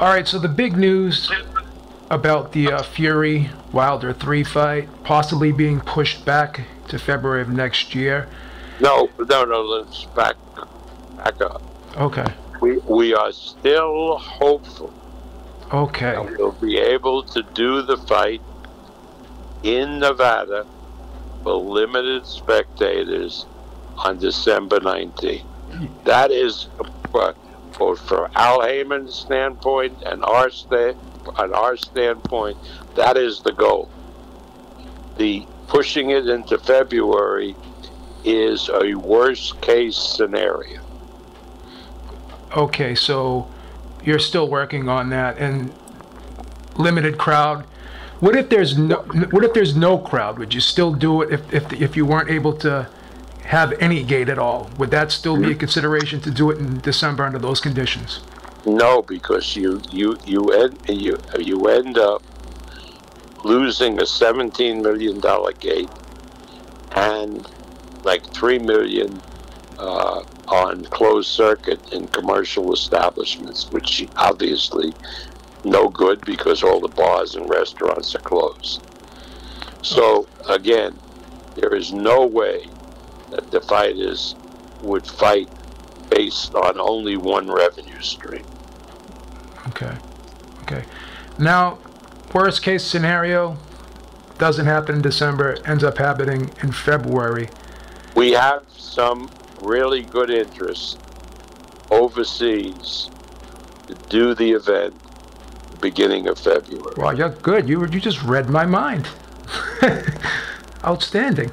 All right, so the big news about the Fury Wilder 3 fight possibly being pushed back to February of next year. No, let's back up. Okay. We are still hopeful. Okay. And we'll be able to do the fight in Nevada for limited spectators on December 19th. That is, both from Al Heyman's standpoint and our standpoint, that is the goal. The pushing it into February is a worst case scenario. Okay, so you're still working on that and limited crowd. What if there's no crowd? Would you still do it if you weren't able to have any gate at all? Would that still be a consideration to do it in December under those conditions? No, because you end up losing a $17 million gate and like $3 million on closed circuit in commercial establishments, which obviously no good because all the bars and restaurants are closed. So again, there is no way that the fighters would fight based on only one revenue stream. Okay. Now, worst case scenario, doesn't happen in December, ends up happening in February. We have some really good interest overseas to do the event beginning of February. Well, you're good. You just read my mind. Outstanding.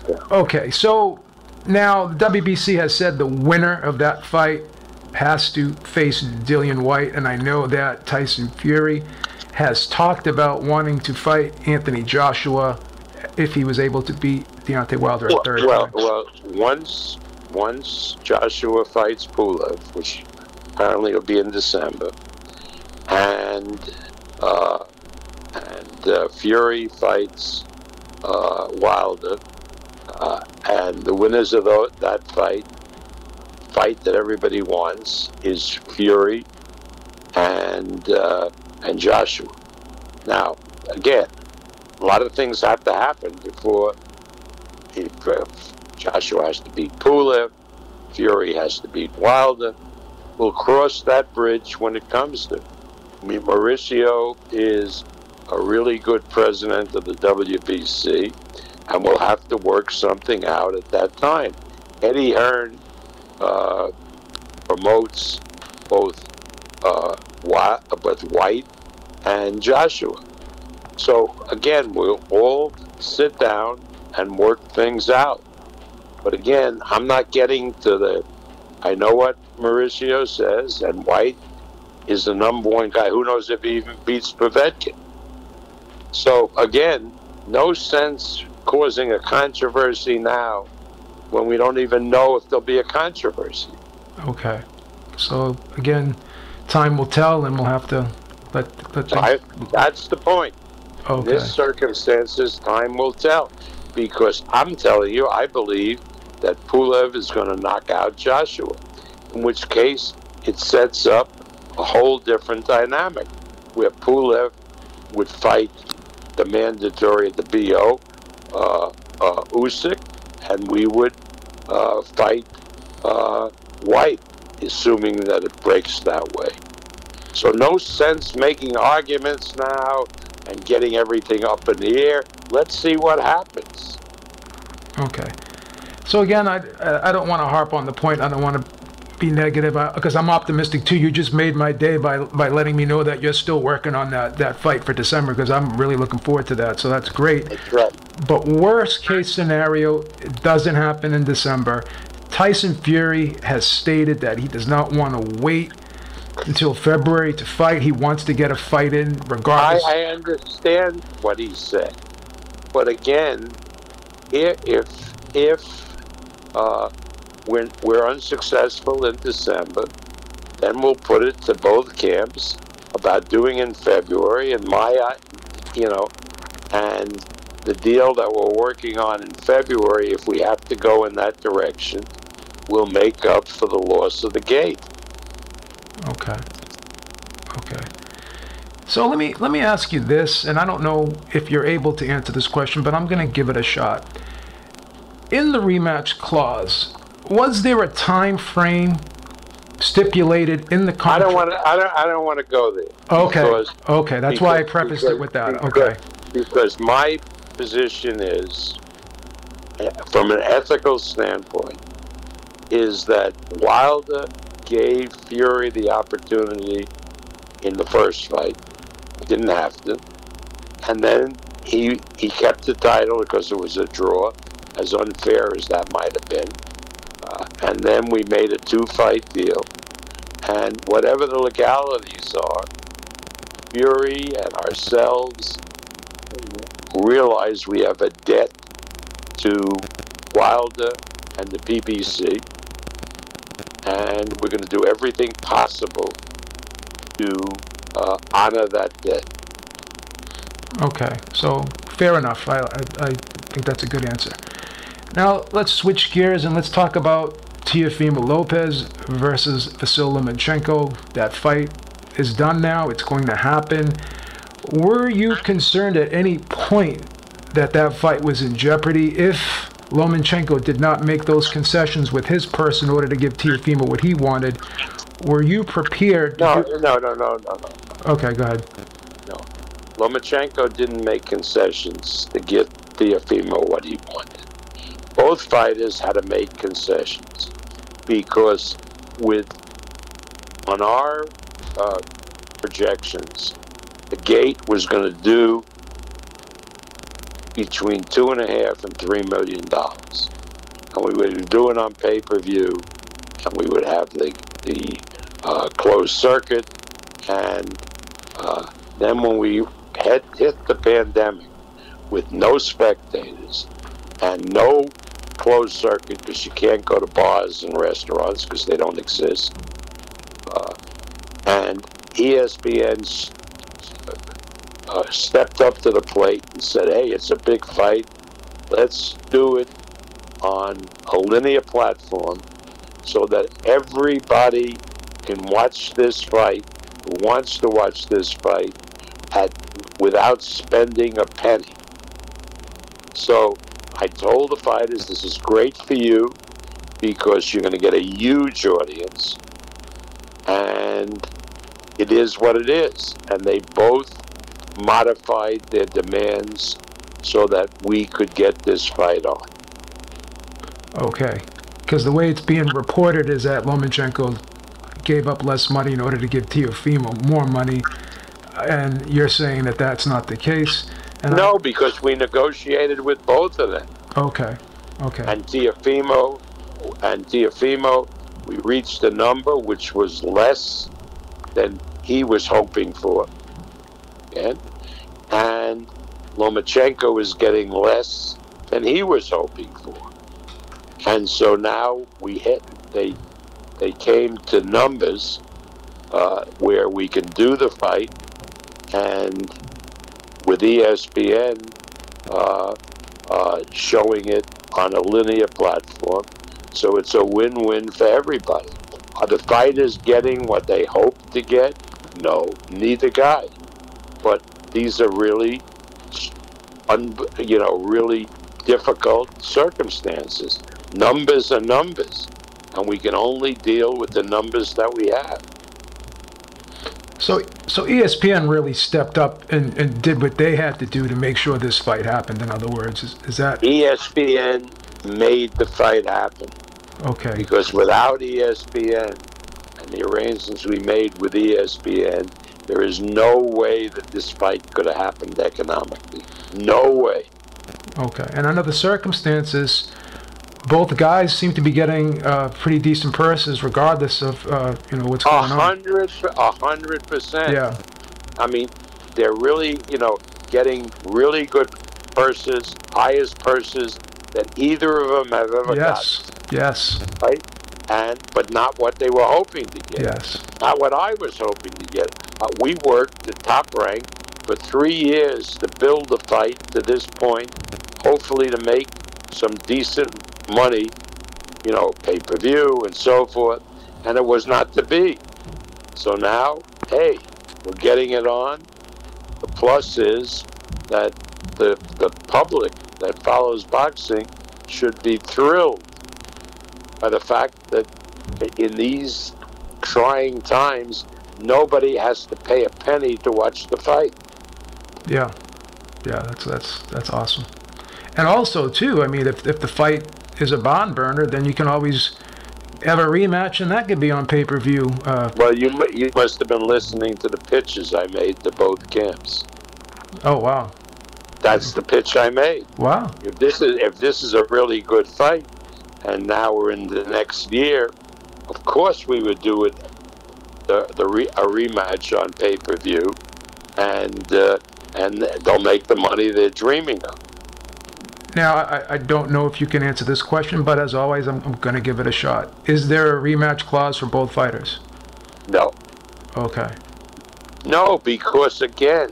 Yeah. Okay, so now the WBC has said the winner of that fight has to face Dillian Whyte, and I know that Tyson Fury has talked about wanting to fight Anthony Joshua if he was able to beat Deontay Wilder at third. Well, once Joshua fights Pulev, which apparently will be in December, and Fury fights Wilder, and the winners of that fight that everybody wants is Fury and Joshua. Now, again, a lot of things have to happen before Joshua has to beat Pulev, Fury has to beat Wilder. We'll cross that bridge when it comes to it. I mean, Mauricio is a really good president of the WBC, and we'll have to work something out at that time. Eddie Hearn promotes both Whyte and Joshua. So again, we'll all sit down and work things out. But again, I'm not getting to I know what Mauricio says, and Whyte is the number one guy. Who knows if he even beats Povetkin? So again, no sense causing a controversy now when we don't even know if there'll be a controversy. Okay. So again, time will tell, and we'll have to let that's the point. Okay. In this circumstances, time will tell. Because I'm telling you, I believe that Pulev is going to knock out Joshua, in which case it sets up a whole different dynamic, where Pulev would fight the mandatory at the BO, Usyk, and we would fight Whyte, assuming that it breaks that way. So no sense making arguments now and getting everything up in the air. Let's see what happens. Okay. So again, I don't want to harp on the point. I don't want to be negative because I'm optimistic too. You just made my day by letting me know that you're still working on that fight for December, because I'm really looking forward to that. So that's great. That's right. But worst case scenario, it doesn't happen in December. Tyson Fury has stated that he does not want to wait until February to fight. He wants to get a fight in regardless. I understand what he said. But again, if we're unsuccessful in December, then we'll put it to both camps about doing in February. And and the deal that we're working on in February, if we have to go in that direction, will make up for the loss of the gate. Okay. Okay. So let me ask you this, and I don't know if you're able to answer this question, but I'm going to give it a shot. In the rematch clause, was there a time frame stipulated in the contract? I don't want to go there. Okay. Okay. That's why I prefaced it with that. Okay. Because my position is, from an ethical standpoint, is that Wilder gave Fury the opportunity in the first fight. He didn't have to. And then he kept the title because it was a draw, as unfair as that might have been. And then we made a 2-fight deal. And whatever the legalities are, Fury and ourselves realize we have a debt to Wilder and the PBC. And we're going to do everything possible to honor that debt. Okay, so fair enough. I think that's a good answer. Now let's switch gears and let's talk about Teofimo Lopez versus Vasila Manchenko. That fight is done now. It's going to happen. Were you concerned at any point that that fight was in jeopardy if Lomachenko did not make those concessions with his purse in order to give Teofimo what he wanted? Were you prepared? No. Okay, go ahead. No. Lomachenko didn't make concessions to give Teofimo what he wanted. Both fighters had to make concessions because on our projections, the gate was going to do between $2.5 and $3 million, and we would do it on pay-per-view, and we would have the closed circuit, and then when we hit the pandemic with no spectators and no closed circuit because you can't go to bars and restaurants because they don't exist, and ESPN stepped up to the plate and said, hey, it's a big fight. Let's do it on a linear platform so that everybody can watch this fight who wants to watch this fight without spending a penny. So I told the fighters, this is great for you because you're going to get a huge audience, and it is what it is. And they both modified their demands so that we could get this fight on. Okay, because the way it's being reported is that Lomachenko gave up less money in order to give Teofimo more money, and you're saying that that's not the case. And no, because we negotiated with both of them. Okay. And Teofimo, we reached a number which was less than he was hoping for. And Lomachenko is getting less than he was hoping for. And so now they came to numbers where we can do the fight, and with ESPN showing it on a linear platform. So it's a win-win for everybody. Are the fighters getting what they hope to get? No, neither guy. But these are really, really difficult circumstances. Numbers are numbers, and we can only deal with the numbers that we have. So ESPN really stepped up and did what they had to do to make sure this fight happened. In other words, is that ESPN made the fight happen? Okay. Because without ESPN and the arrangements we made with ESPN, there is no way that this fight could have happened economically. No way. Okay. And under the circumstances, both guys seem to be getting pretty decent purses, regardless of what's going on. 100%. Yeah. I mean, they're really getting really good purses, highest purses that either of them have ever gotten. Yes. Right? But not what they were hoping to get. Yes. Not what I was hoping to get. We worked the top rank for 3 years to build the fight to this point, hopefully to make some decent money, pay-per-view and so forth, and it was not to be. So now, hey, We're getting it on. The plus is that the public that follows boxing should be thrilled by the fact that in these trying times, nobody has to pay a penny to watch the fight. Yeah, that's awesome. And also, too, I mean, if the fight is a barn burner, then you can always have a rematch, and that could be on pay-per-view. Well, you must have been listening to the pitches I made to both camps. Oh, wow. That's the pitch I made. Wow. If this is a really good fight, and now we're in the next year, of course we would do it a rematch on pay-per-view, and they'll make the money they're dreaming of. Now, I don't know if you can answer this question, but as always, I'm going to give it a shot. Is there a rematch clause for both fighters? No. Okay. No, because again,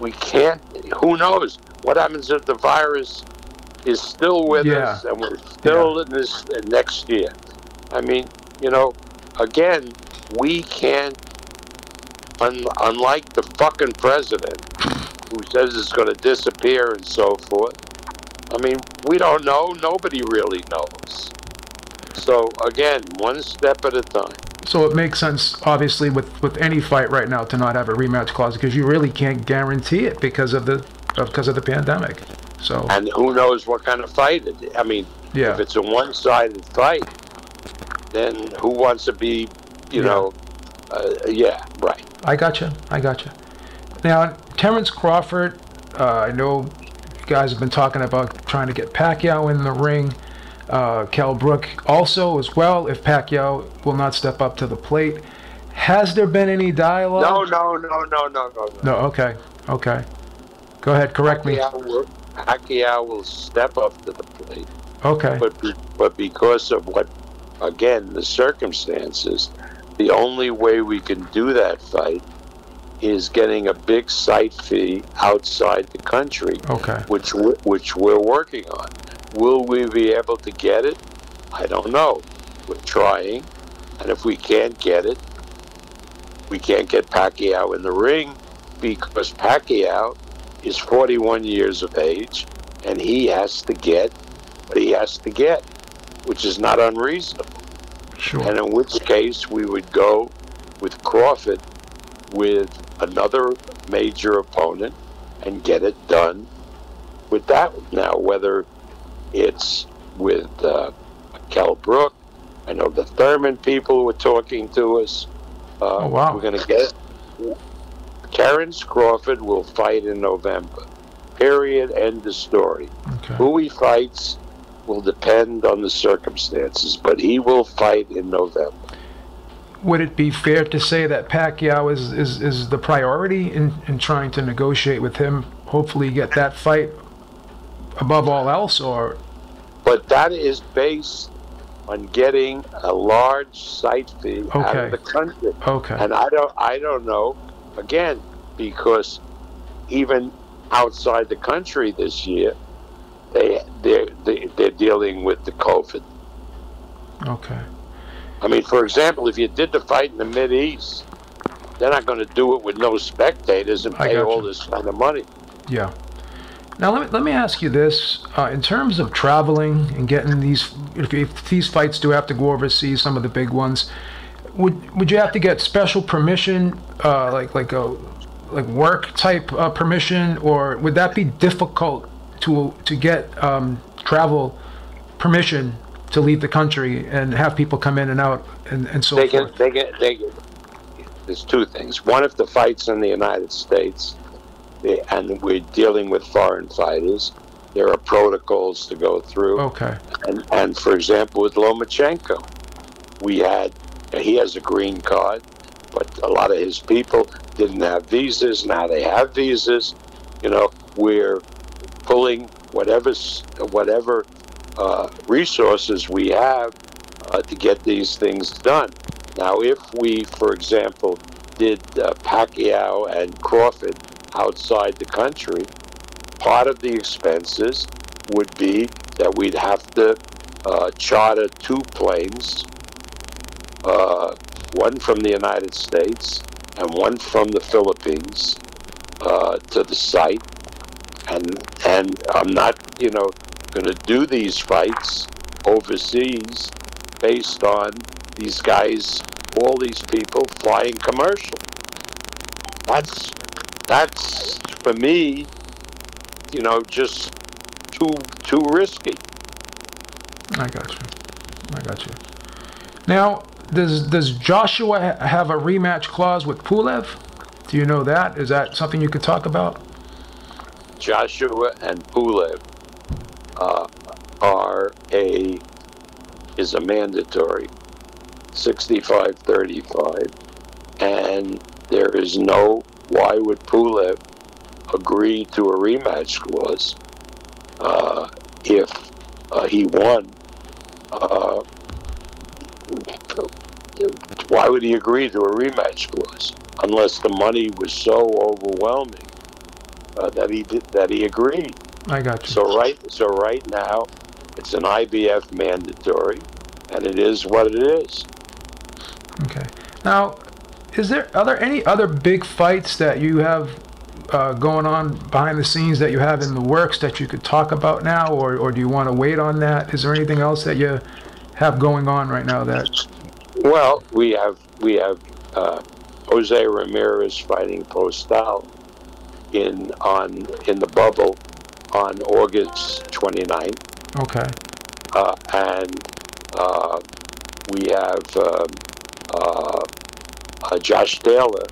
we can't. Who knows what happens if the virus is still with us and we're still in this next year? I mean, again, we can't. Unlike the fucking president, who says it's going to disappear and so forth. I mean, we don't know. Nobody really knows. So, again, one step at a time. So it makes sense, obviously, with any fight right now to not have a rematch clause because you really can't guarantee it because of the pandemic. So. And who knows what kind of fight it is. I mean, if it's a one-sided fight, then who wants to be, right. I gotcha. Now, Terrence Crawford, I know you guys have been talking about trying to get Pacquiao in the ring. Kell Brook also as well, if Pacquiao will not step up to the plate. Has there been any dialogue? No. No, okay. Go ahead, correct me. Pacquiao will step up to the plate. Okay. But because of the circumstances, the only way we can do that fight is getting a big site fee outside the country, which we're working on. Will we be able to get it? I don't know. We're trying, and if we can't get it, we can't get Pacquiao in the ring because Pacquiao is 41 years of age, and he has to get what he has to get, which is not unreasonable. Sure. And in which case, we would go with Crawford with another major opponent and get it done with that. Now, whether it's with Kell Brook, I know the Thurman people were talking to us. Wow. We're going to get Terrence Crawford will fight in November. Period. End of story. Okay. Who he fights will depend on the circumstances, but he will fight in November. Would it be fair to say that Pacquiao is the priority in trying to negotiate with him, hopefully get that fight above all else, or? But that is based on getting a large site fee out of the country. Okay. And I don't know, again, because even outside the country this year, they're dealing with the COVID. Okay. I mean, for example, if you did the fight in the Mideast, they're not going to do it with no spectators and pay all this kind of money. Yeah. Now let me ask you this: in terms of traveling and getting these, if these fights do have to go overseas, some of the big ones, would you have to get special permission, like work type permission, or would that be difficult to get travel permission to leave the country and have people come in and out and so forth? There's two things. One, if the fight's in the United States and we're dealing with foreign fighters, there are protocols to go through. Okay. And for example, with Lomachenko, he has a green card, but a lot of his people didn't have visas. Now they have visas. We're pulling whatever resources we have to get these things done. Now, if we, for example, did Pacquiao and Crawford outside the country, part of the expenses would be that we'd have to charter 2 planes, one from the United States and one from the Philippines to the site, and I'm not, going to do these fights overseas based on these guys, all these people flying commercial. That's for me, just too risky. I got you. Now, does Joshua have a rematch clause with Pulev? Do you know that? Is that something you could talk about? Joshua and Pulev is a mandatory 65-35, and there is why would Pulev agree to a rematch clause if he won? Why would he agree to a rematch clause unless the money was so overwhelming that he agreed? I got you. So right now, it's an IBF mandatory, and it is what it is. Okay. Now, are there any other big fights that you have going on behind the scenes that you have in the works that you could talk about now, or do you want to wait on that? Is there anything else that you have going on right now that? Well, we have Jose Ramirez fighting Postal in the bubble on August 29th. Okay. And we have Josh Taylor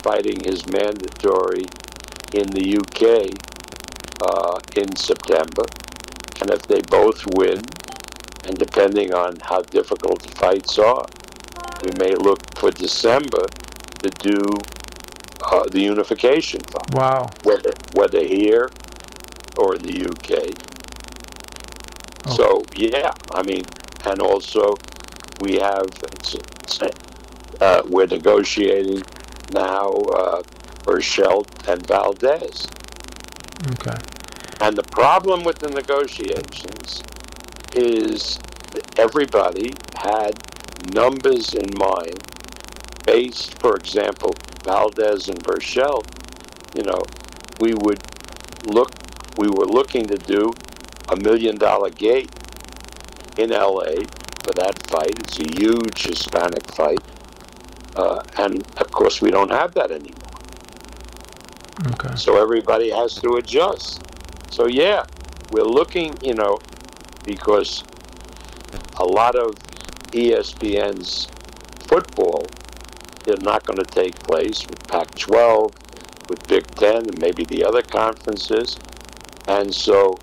fighting his mandatory in the UK in September. And if they both win, and depending on how difficult the fights are, we may look for December to do the unification fight. Wow. Whether here or in the UK. Okay. So, yeah, and also we have, we're negotiating now Burchelt and Valdez. Okay. And the problem with the negotiations is that everybody had numbers in mind based, for example, Valdez and Burchelt, we were looking to do $1 million gate in LA for that fight. It's a huge Hispanic fight. And of course we don't have that anymore. Okay. So everybody has to adjust. So yeah, we're looking, because a lot of ESPN's football is not going to take place with Pac-12, with Big Ten, and maybe the other conferences. And so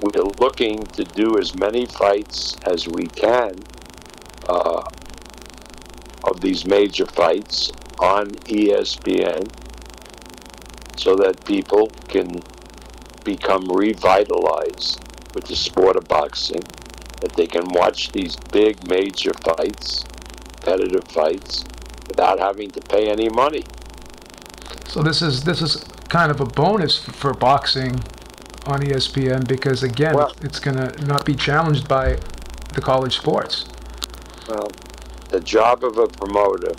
we're looking to do as many fights as we can of these major fights on ESPN so that people can become revitalized with the sport of boxing, that they can watch these big major fights, competitive fights, without having to pay any money. So this is kind of a bonus for boxing on ESPN because, again, it's going to not be challenged by the college sports. Well, the job of a promoter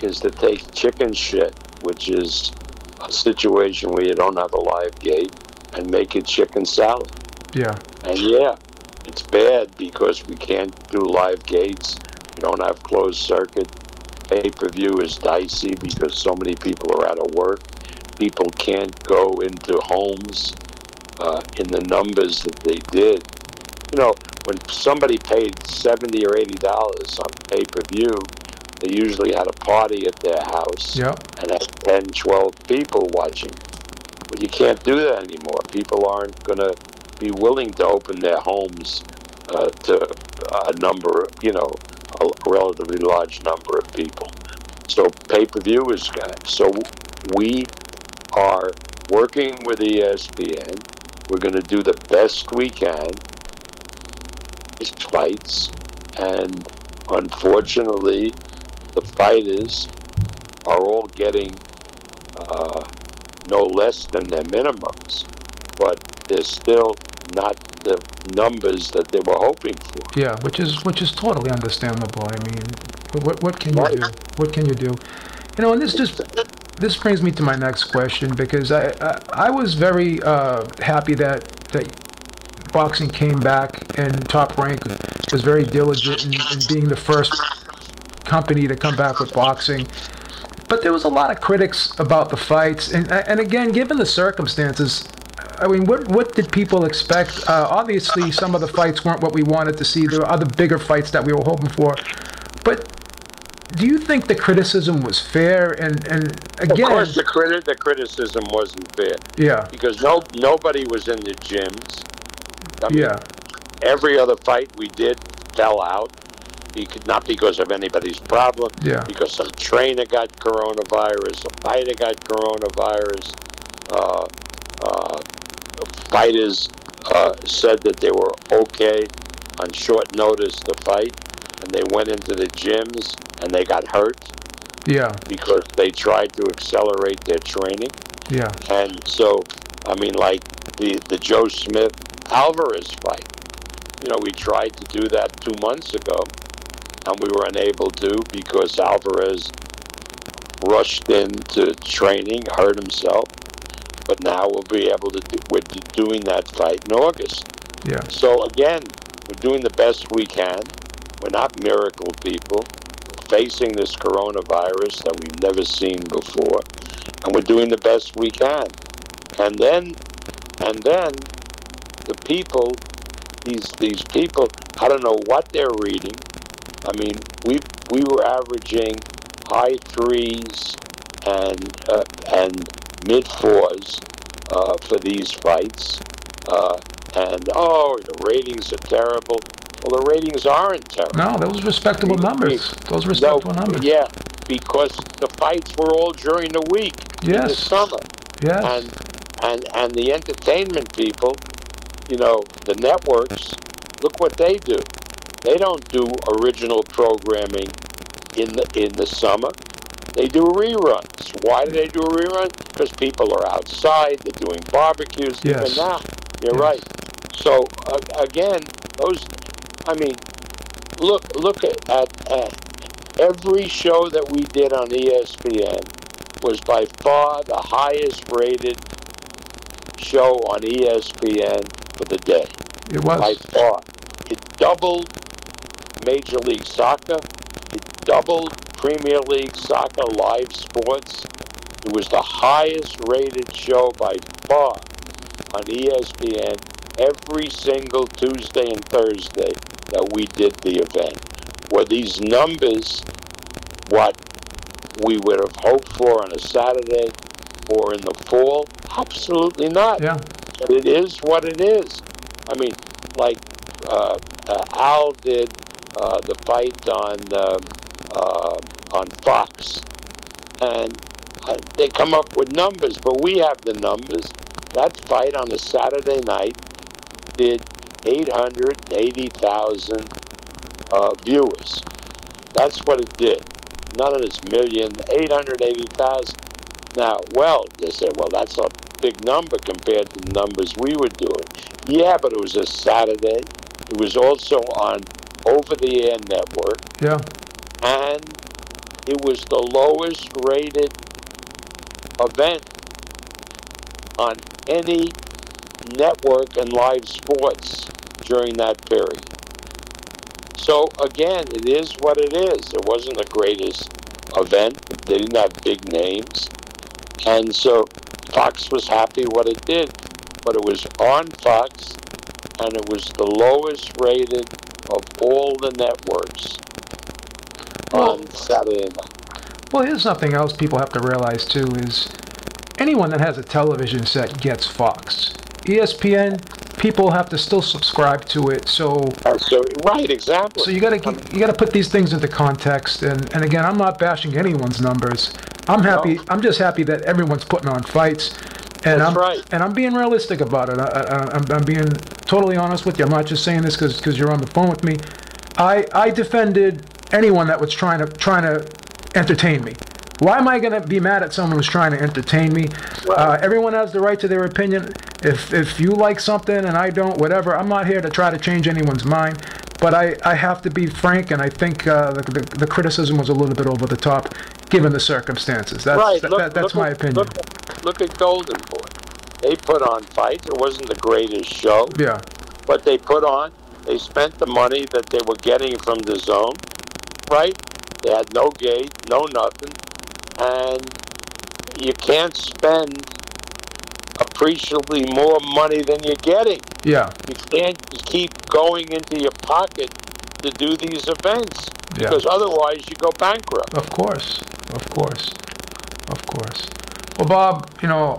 is to take chicken shit, which is a situation where you don't have a live gate, and make it chicken salad. Yeah. And yeah, it's bad because we can't do live gates. We don't have closed circuit. Pay-per-view is dicey because so many people are out of work. People can't go into homes in the numbers that they did. When somebody paid $70 or $80 on pay-per-view, they usually had a party at their house. Yep. And had 10, 12 people watching. But you can't do that anymore. People aren't going to be willing to open their homes to a number, a relatively large number of people. So pay-per-view is good. So we are working with ESPN. We're going to do the best we can. These fights, and unfortunately, the fighters are all getting no less than their minimums, but they're still not the numbers that they were hoping for. Yeah, which is totally understandable. I mean, what can you do? What can you do? And this brings me to my next question, because I was very happy that boxing came back, and Top Rank was very diligent in being the first company to come back with boxing. But there was a lot of critics about the fights, and again, given the circumstances, I mean, what did people expect? Obviously, some of the fights weren't what we wanted to see. There were other bigger fights that we were hoping for. But do you think the criticism was fair? And again, of course, the criticism wasn't fair. Yeah. Because nobody was in the gyms. I mean, Yeah. Every other fight we did fell out. Not because of anybody's problem. Yeah. Because some trainer got coronavirus, a fighter got coronavirus. Fighters said that they were okay on short notice to fight, and they went into the gyms and they got hurt. Yeah. Because they tried to accelerate their training. Yeah. And so, I mean, like the Joe Smith Alvarez fight. You know, we tried to do that 2 months ago, and we were unable to because Alvarez rushed into training, hurt himself. But now we'll be able to we're doing that fight in August. Yeah. So again, we're doing the best we can. We're not miracle people. We're facing this coronavirus that we've never seen before, and we're doing the best we can. And then the people, these people, I don't know what they're reading. I mean, we were averaging high threes and mid fours for these fights, and the ratings are terrible. Well, the ratings aren't terrible. No, those respectable numbers. Those respectable numbers. Yeah, because the fights were all during the week, in the summer. Yes. And the entertainment people, you know, the networks, look what they do. They don't do original programming in the summer. They do reruns. Why do they do a rerun? Because people are outside. They're doing barbecues. Yes. Even now. You're right. So again, those. I mean, look at every show that we did on ESPN was by far the highest rated show on ESPN for the day. It was. By far. It doubled Major League Soccer. It doubled Premier League Soccer live sports. It was the highest rated show by far on ESPN every single Tuesday and Thursday that we did the event. Were these numbers what we would have hoped for on a Saturday or in the fall? Absolutely not. Yeah. But it is what it is. I mean, like Al did the fight on Fox, and they come up with numbers, but we have the numbers. That fight on a Saturday night did 880,000 viewers. That's what it did. None of this million, 880,000. Now, well, they said, well, that's a big number compared to the numbers we were doing. Yeah, but it was a Saturday. It was also on over-the-air network. Yeah. And it was the lowest rated event on any network in live sports during that period. So again, it is what it is. It wasn't the greatest event. They didn't have big names. And so Fox was happy what it did. But it was on Fox, and it was the lowest rated of all the networks on Saturday night. Well, here's something else people have to realize, too, is anyone that has a television set gets Fox. ESPN, people have to still subscribe to it, so right, exactly. So you gotta put these things into context, and again, I'm not bashing anyone's numbers. I'm happy. No. I'm just happy that everyone's putting on fights, and I'm being realistic about it. I'm being totally honest with you. I'm not just saying this because you're on the phone with me. I defended anyone that was trying to entertain me. Why am I going to be mad at someone who's trying to entertain me? Right. Everyone has the right to their opinion. If you like something and I don't, whatever, I'm not here to try to change anyone's mind. But I have to be frank, and I think the criticism was a little bit over the top, given the circumstances. That's right. That's my opinion. Look at Golden Boy. They put on fights. It wasn't the greatest show. Yeah. But they spent the money that they were getting from the zone, right? They had no gate, no nothing. And you can't spend appreciably more money than you're getting. Yeah. You can't keep going into your pocket to do these events, because otherwise you go bankrupt. Of course. Well, Bob,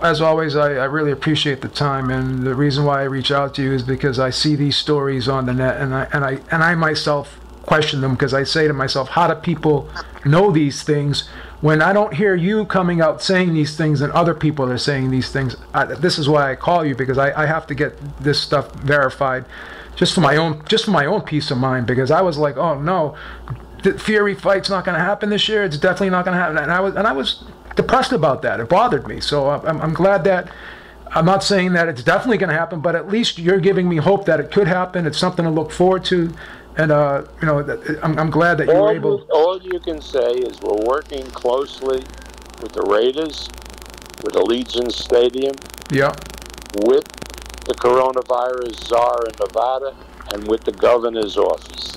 as always, I really appreciate the time, and the reason why I reach out to you is because I see these stories on the net, and I myself question them, because I say to myself, how do people know these things when I don't hear you coming out saying these things and other people are saying these things? This is why I call you, because I have to get this stuff verified, just for my own peace of mind, because I was like, oh no, the Fury fight's not going to happen this year. It's definitely not going to happen, and I was depressed about that. It bothered me. So I'm glad that, I'm not saying that it's definitely going to happen, but at least you're giving me hope that it could happen. It's something to look forward to, and I'm glad that you were able. All you can say is we're working closely with the Raiders, with Allegiant Stadium, with the coronavirus czar in Nevada, and with the governor's office.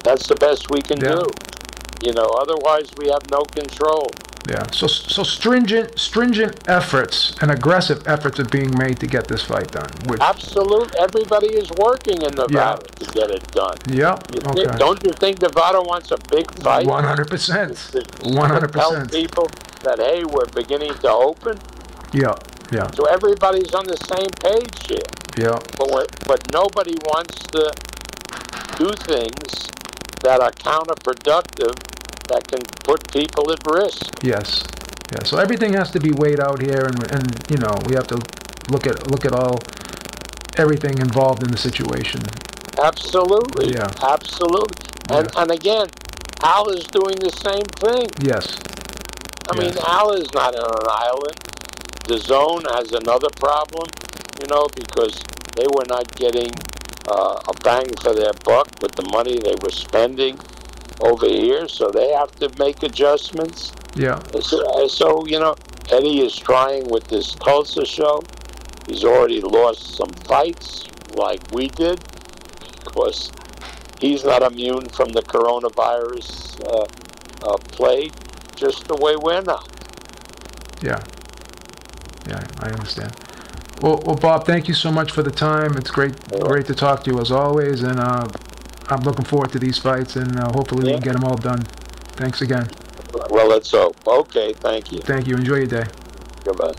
That's the best we can do. Otherwise we have no control. So stringent efforts and aggressive efforts are being made to get this fight done. Absolutely. Everybody is working in Nevada to get it done. Don't you think Nevada wants a big fight? 100%. To tell people that, hey, we're beginning to open? So everybody's on the same page here. But nobody wants to do things that are counterproductive, that can put people at risk. Yes. So everything has to be weighed out here, and we have to look at everything involved in the situation. Absolutely. Absolutely. And again, Al is doing the same thing. I mean, Al is not on an island. The zone has another problem, because they were not getting a bang for their buck with the money they were spending over here, so they have to make adjustments. So Eddie is trying with this Tulsa show. He's already lost some fights like we did, because he's not immune from the coronavirus plague, just the way we're not. I understand. Well, Bob, thank you so much for the time. It's great to talk to you as always, and I'm looking forward to these fights, and hopefully we can get them all done. Thanks again. Well, let's hope. Okay, thank you. Thank you. Enjoy your day. Goodbye.